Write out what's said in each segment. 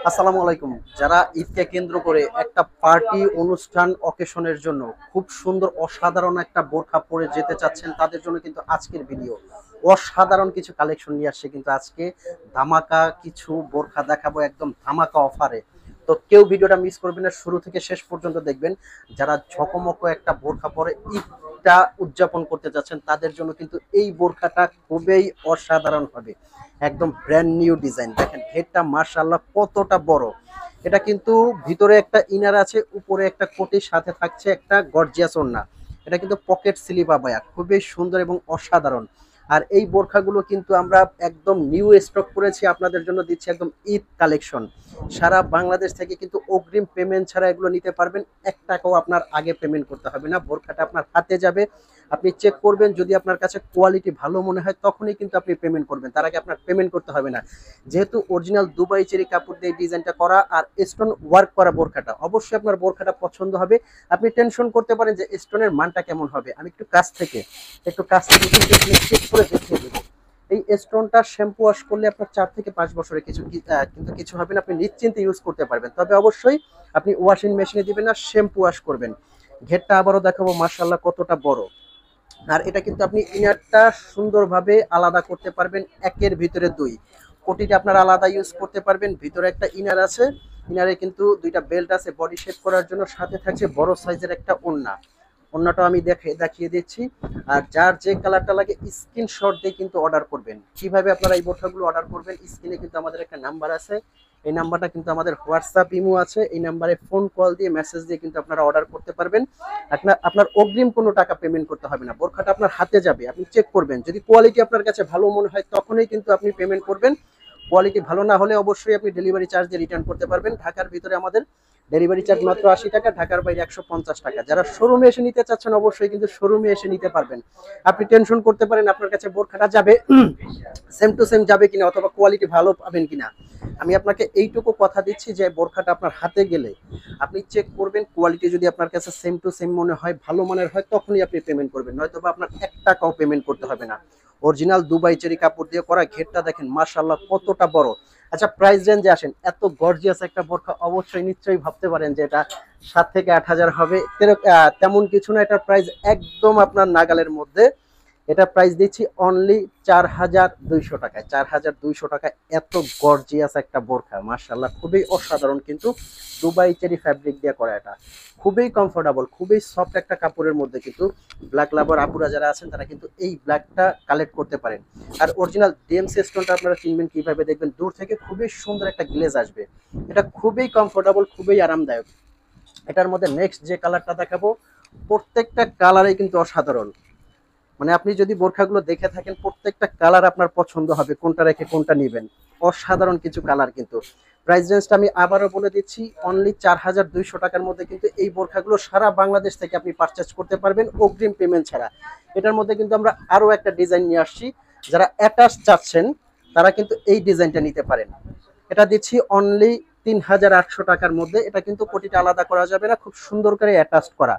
আসসালামু আলাইকুম। যারা ঈদকে কেন্দ্র করে একটা পার্টি অনুষ্ঠান অকেশনের জন্য খুব সুন্দর অসাধারণ একটা বোরখা পরে যেতে চাচ্ছেন তাদের জন্য কিন্তু আজকের ভিডিও। অসাধারণ কিছু কালেকশন নিয়ে আসছে কিন্তু আজকে ধামাকা কিছু বোরখা দেখাবো একদম ধামাকা অফারে। তো কেউ ভিডিওটা মিস করবেন না, শুরু থেকে শেষ পর্যন্ত দেখবেন। যারা ঝকমকো একটা বোরখা পরে ঈদটা উদযাপন করতে যাচ্ছেন তাদের জন্য কিন্তু এই বোরখাটা খুবই অসাধারণ হবে। একদম ব্র্যান্ড নিউ ডিজাইন, দেখেন ঘেরটা মাশাআল্লাহ কতটা বড়। এটা কিন্তু ভিতরে একটা ইনার আছে, উপরে একটা কোটির সাথে থাকছে একটা গর্জিয়াস ওড়না। এটা কিন্তু পকেট স্লিপ আবায়া, খুবই সুন্দর এবং অসাধারণ। আর এই বোরখাগুলো কিন্তু আমরা একদম নিউ স্টক করেছি, আপনাদের জন্য দিচ্ছি একদম ঈদ কালেকশন। সারা বাংলাদেশ থেকে কিন্তু অগ্রিম পেমেন্ট ছাড়া এগুলো নিতে পারবেন। 1 টাকাও আপনার আগে পেমেন্ট করতে হবে না, বোরখাটা আপনার হাতে যাবে, আপনি চেক করবেন, যদি আপনার কাছে কোয়ালিটি ভালো মনে হয় তখনই কিন্তু আপনি পেমেন্ট করবেন, তার আগে আপনার পেমেন্ট করতে হবে না। যেহেতু অরিজিনাল দুবাই চেরি কাপড় দিয়ে ডিজাইনটা করা আর স্টোন ওয়ার্ক করা বোরখাটা, অবশ্যই আপনার বোরখাটা পছন্দ হবে। আপনি টেনশন করতে পারেন যে স্টোনের মানটা কেমন হবে, আমি একটু কাছ থেকে কিন্তু চেক করে দেখিয়ে দেবো। এই স্টোনটা শ্যাম্পু ওয়াশ করলে আপনার 4 থেকে 5 বছরে কিন্তু কিছু হবে না, আপনি নিশ্চিন্তে ইউজ করতে পারবেন। তবে অবশ্যই আপনি ওয়াশিং মেশিনে দিবেন না, শ্যাম্পু ওয়াশ করবেন। ঘেরটা আবারও দেখাবো মাশাআল্লাহ কতটা বড়। আর এটা কিন্তু আপনি ইনারটা সুন্দরভাবে আলাদা করতে পারবেন, একের ভিতরে দুই। কোটিটা আপনার আলাদা ইউজ করতে পারবেন, ভিতরে একটা ইনার আছে, ইনারে কিন্তু দুইটা বেল্ট আছে বডি শেপ করার জন্য, সাথে থাকছে বড় সাইজের একটা ওড়না। ওড়নাটা আমি দেখিয়ে দিচ্ছি। আর যার যে কালারটা লাগে স্ক্রিনশট দিয়ে কিন্তু অর্ডার করবেন। কিভাবে আপনারা এই বোরখাগুলো অর্ডার করবেন, স্ক্রিনে কিন্তু আমাদের একটা নাম্বার আছে, এই নাম্বারটা কিন্তু আমাদের হোয়াটসঅ্যাপ ইমো আছে, এই নাম্বারে ফোন কল দিয়ে মেসেজ দিয়ে কিন্তু আপনারা অর্ডার করতে পারবেন। আপনার অগ্রিম কোনো টাকা পেমেন্ট করতে হবে না, বোরখাটা আপনার হাতে যাবে, আপনি চেক করবেন, যদি কোয়ালিটি আপনার কাছে ভালো মনে হয় তখনই কিন্তু আপনি পেমেন্ট করবেন। কোয়ালিটি ভালো না হলে অবশ্যই আপনি ডেলিভারি চার্জ দিয়ে রিটার্ন করতে পারবেন। ঢাকার ভিতরে আমাদের ডেলিভারি চার্জ মাত্র 80 টাকা, ঢাকার বাইরে 150 টাকা। যারা শোরুমে এসে নিতে চাচ্ছেন অবশ্যই কিন্তু শোরুমে এসে নিতে পারবেন। আপনি টেনশন করতে পারেন আপনার কাছে বোরখাটা যাবে সেম টু সেম যাবে কিনা, অথবা কোয়ালিটি ভালো পাবেন কিনা। আমি আপনাকে এইটুকু কথা দিচ্ছি যে বোরখাটা আপনার হাতে গেলে আপনি চেক করবেন, কোয়ালিটি যদি আপনার কাছে সেম টু সেম মনে হয়, ভালো মানের হয়, তখনই আপনি পেমেন্ট করবেন, নয়তো বা আপনার 1 টাকাও পেমেন্ট করতে হবে না। অরিজিনাল দুবাই চেরি কাপড় দিয়ে করা, ঘেরটা দেখেন মাশাআল্লাহ কতটা বড়। আচ্ছা, প্রাইস রেঞ্জে আসেন। এত গর্জিয়াস একটা বোরখা অবশ্যই নিশ্চয়ই ভাবতে পারেন যে এটা 7 থেকে 8 হাজার হবে, তেমন কিছু না। এটার প্রাইস একদম আপনার নাগালের মধ্যে। এটা প্রাইস দিচ্ছি অনলি 4200 টাকায়। 4200 টাকায় এত গর্জিয়াস একটা বোরখা, মাশাআল্লাহ খুবই অসাধারণ। কিন্তু দুবাই চেরি ফ্যাব্রিক দিয়ে করা, এটা খুবই কমফোর্টেবল, খুবই সফট একটা কাপড়ের মধ্যে। কিন্তু ব্ল্যাক লাভার আপুরা যারা আছেন তারা কিন্তু এই ব্ল্যাকটা কালেক্ট করতে পারেন। আর অরিজিনাল ডিএমসি স্টোনটা আপনারা চিনবেন কিভাবে, দেখবেন দূর থেকে খুবই সুন্দর একটা গ্লেজ আসবে। এটা খুবই কমফোর্টেবল, খুবই আরামদায়ক। এটার মধ্যে নেক্সট যে কালারটা দেখাবো, প্রত্যেকটা কালারই কিন্তু অসাধারণ। মানে আপনি যদি বোরখাগুলো দেখে থাকেন প্রত্যেকটা কালার আপনার পছন্দ হবে, কোনটা রেখে কোনটা নেবেন। অসাধারণ কিছু কালার। কিন্তু প্রাইস রেঞ্জটা আমি আবারও বলে দিচ্ছি, অনলি 4200 টাকার মধ্যে কিন্তু এই বোরখাগুলো সারা বাংলাদেশ থেকে আপনি পারচেজ করতে পারবেন অগ্রিম পেমেন্ট ছাড়া। এটার মধ্যে কিন্তু আমরা আরও একটা ডিজাইন নিয়ে আসছি, যারা অ্যাটাচ চাচ্ছেন তারা কিন্তু এই ডিজাইনটা নিতে পারেন। এটা দিচ্ছি অনলি 3800 টাকার মধ্যে। এটা কিন্তু কোটিটা আলাদা করা যাবে না, খুব সুন্দর করে অ্যাটাচ করা।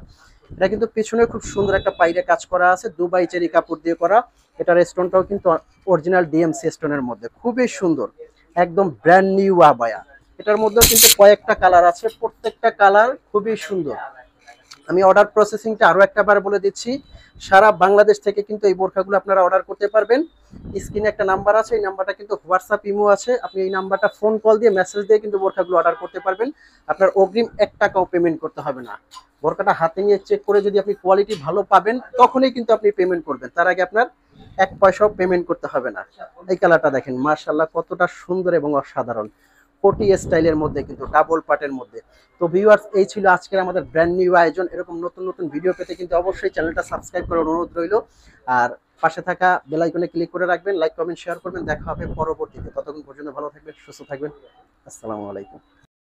এটা কিন্তু পিছনে খুব সুন্দর একটা পাইরে কাজ করা আছে, দুবাই চেরি কাপড় দিয়ে করা। এটার স্টোনটাও কিন্তু অরিজিনাল ডিএমসি স্টোনের মধ্যে, খুবই সুন্দর, একদম ব্র্যান্ড নিউ আবায়া। এটার মধ্যেও কিন্তু কয়েকটা কালার আছে, প্রত্যেকটা কালার খুবই সুন্দর। আমি অর্ডার প্রসেসিংটা আরও একটাবার বলে দিচ্ছি, সারা বাংলাদেশ থেকে কিন্তু এই বোরখাগুলো আপনারা অর্ডার করতে পারবেন। স্ক্রিনে একটা নাম্বার আছে, এই নাম্বারটা কিন্তু হোয়াটসঅ্যাপ ইমো আছে, আপনি এই নাম্বারটা ফোন কল দিয়ে মেসেজ দিয়ে কিন্তু বোরখাগুলো অর্ডার করতে পারবেন। আপনার অগ্রিম 1 টাকাও পেমেন্ট করতে হবে না। বোরখাটা হাতে নিয়ে চেক করে যদি আপনি কোয়ালিটি ভালো পাবেন তখনই কিন্তু আপনি পেমেন্ট করবেন, তার আগে আপনার 1 পয়সাও পেমেন্ট করতে হবে না। এই কালারটা দেখেন মাশাআল্লাহ কতটা সুন্দর এবং অসাধারণ, কোটি স্টাইলের মধ্যে কিন্তু ডাবল পার্টের মধ্যে। তো ভিউয়ার্স, এই ছিল আজকের আমাদের ব্র্যান্ড নিউ আয়োজন। এরকম নতুন নতুন ভিডিও পেতে কিন্তু অবশ্যই চ্যানেলটা সাবস্ক্রাইব করার অনুরোধ রইল। আর পাশে থাকা বেল আইকনে ক্লিক করে রাখবেন, লাইক কমেন্ট শেয়ার করবেন। দেখা হবে পরবর্তীতে, ততক্ষণ পর্যন্ত ভালো থাকবেন, সুস্থ থাকবেন। আসসালামু আলাইকুম।